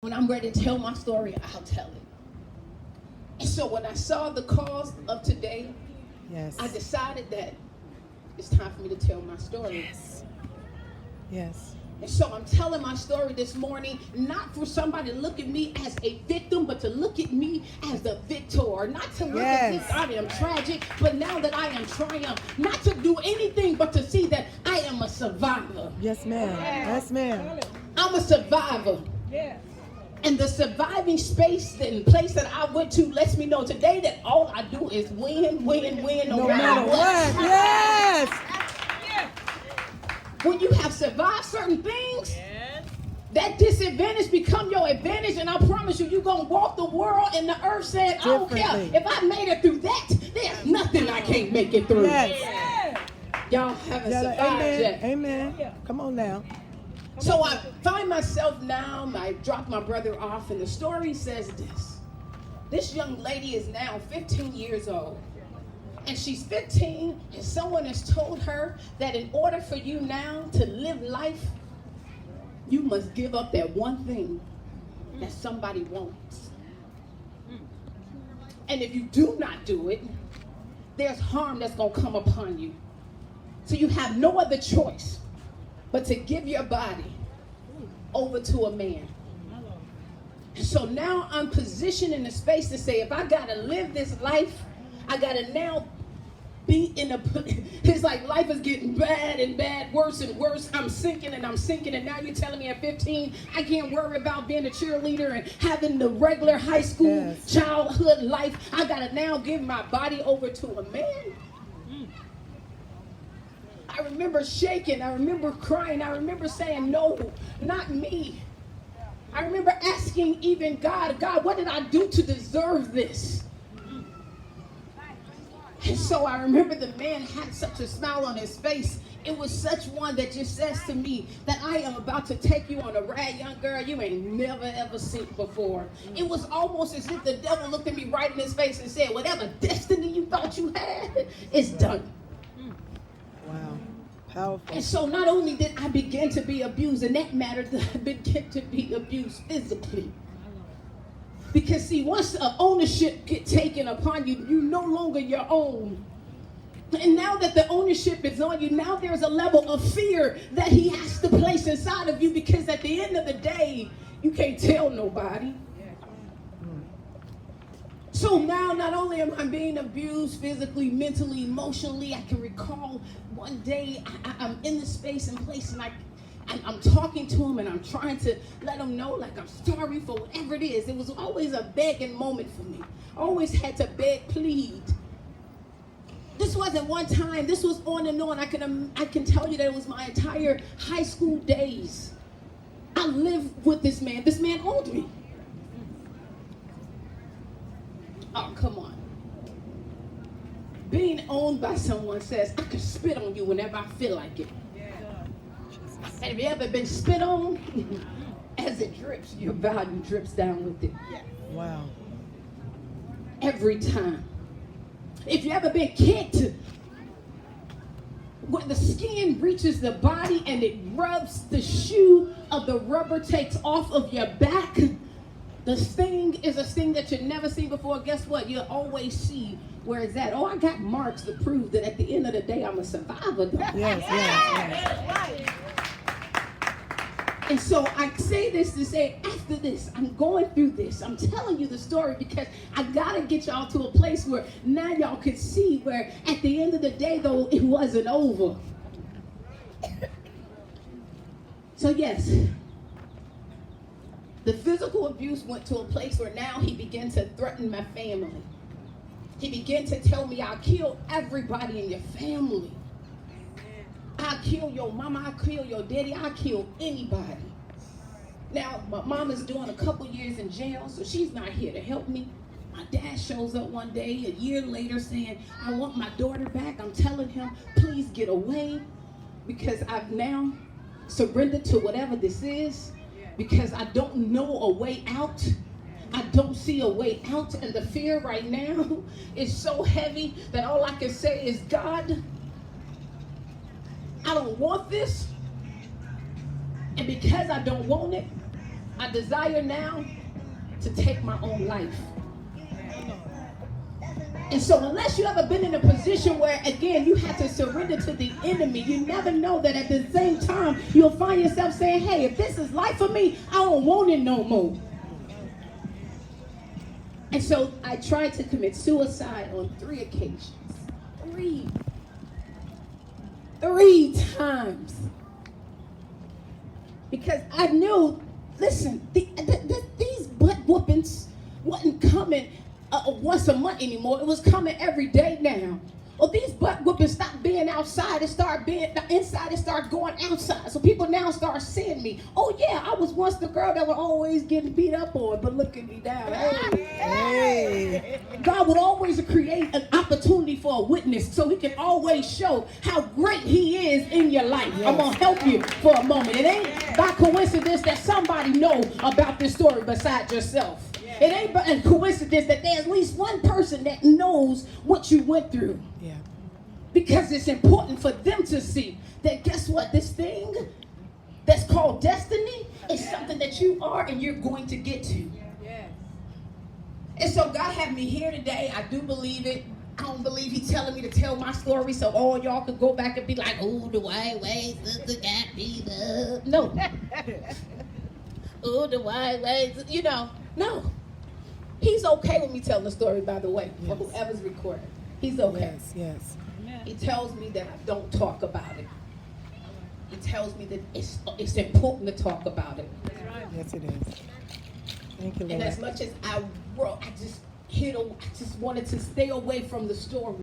When I'm ready to tell my story, I'll tell it. And so when I saw the cause of today, Yes. I decided that it's time for me to tell my story. Yes. Yes. And so I'm telling my story this morning, not for somebody to look at me as a victim, but to look at me as the victor. Not to look at this, I am tragic, but now that I am triumph. Not to do anything but to see that I am a survivor. Yes, ma'am. Yes, ma'am. I'm a survivor. Yes. And the surviving space and place that I went to lets me know today that all I do is win, win, win, No matter what. Yes. When you have survived certain things, that disadvantage become your advantage, and I promise you, you're going to walk the world and the earth saying, I don't care. If I made it through that, there's nothing I can't make it through. Yes. Y'all haven't survived Amen. yet. Amen. Come on now. So I find myself now, I dropped my brother off, and the story says this. This young lady is now 15 years old. And she's 15, and someone has told her that in order for you now to live life, you must give up that one thing that somebody wants. And if you do not do it, there's harm that's going to come upon you. So you have no other choice but to give your body over to a man. So now I'm positioned in a space to say, if I gotta live this life, I gotta now be in a, it's like life is getting bad and bad, worse and worse. I'm sinking, and now you're telling me at 15, I can't worry about being a cheerleader and having the regular high school childhood life. I gotta now give my body over to a man. I remember shaking, I remember crying, I remember saying, no, not me. I remember asking even God, what did I do to deserve this? And so I remember the man had such a smile on his face. It was such one that just says to me that I am about to take you on a ride, young girl, you ain't never ever seen before. It was almost as if the devil looked at me right in his face and said, whatever destiny you thought you had, it's done. Wow. Powerful. And so not only did I begin to be abused, and that mattered, I began to be abused physically. Because see, once ownership get taken upon you, you're no longer your own. And now that the ownership is on you, now there's a level of fear that he has to place inside of you, because at the end of the day, you can't tell nobody. So now not only am I being abused physically, mentally, emotionally, I can recall one day I'm in this space and place, and I'm talking to him, and I'm trying to let him know, like, I'm sorry for whatever it is. It was always a begging moment for me. Always had to beg, plead. This wasn't one time. This was on and on. I can tell you that it was my entire high school days. I lived with this man. This man owned me. Oh, come on. Being owned by someone says, I can spit on you whenever I feel like it. And have you ever been spit on? As it drips, your value drips down with it. Wow. Every time. If you ever been kicked, when the skin reaches the body and it rubs the shoe of the rubber takes off of your back, the sting is a sting that you've never seen before. Guess what? You'll always see where it's at. Oh, I got marks to prove that at the end of the day, I'm a survivor. Yes. And so I say this to say, after this, I'm going through this. I'm telling you the story because I got to get y'all to a place where now y'all can see where at the end of the day, though, it wasn't over. So yes, the physical abuse went to a place where now he began to threaten my family. He began to tell me, I'll kill everybody in your family. I'll kill your mama, I'll kill your daddy, I'll kill anybody. Now, my mom is doing a couple years in jail, so she's not here to help me. My dad shows up one day, a year later, saying, I want my daughter back. I'm telling him, please get away, because I've now surrendered to whatever this is, because I don't know a way out. I don't see a way out, and the fear right now is so heavy that all I can say is, God, I don't want this, and because I don't want it, I desire now to take my own life. And so unless you ever been in a position where, again, you have to surrender to the enemy, you never know that at the same time, you'll find yourself saying, hey, if this is life for me, I don't want it no more. And so I tried to commit suicide on 3 occasions. Three times. Because I knew, listen, these butt whoopings wasn't coming once a month anymore. It was coming every day now. Well, these butt whoopings stopped being outside and started being inside and started going outside. So people now start seeing me. Oh yeah, I was once the girl that was always getting beat up on, but look at me now. Hey. God would always create an opportunity for a witness so he can always show how great he is in your life. Yes. I'm gonna help you for a moment. It ain't by coincidence that somebody know about this story besides yourself. It ain't a coincidence that there's at least one person that knows what you went through. Yeah. Because it's important for them to see that, guess what? This thing that's called destiny is something that you are and you're going to get to. Yes. And so God had me here today. I do believe it. I don't believe he's telling me to tell my story so all y'all could go back and be like, oh, Dwayne Wade sister got beat up. No. Oh, Dwayne Wade, you know, no. He's okay with me telling the story, by the way, for whoever's recording. He's okay. Yes. He tells me that I don't talk about it. He tells me that it's important to talk about it. That's right. Yes, it is. Thank you, Lord. And as much as I just wanted to stay away from the story.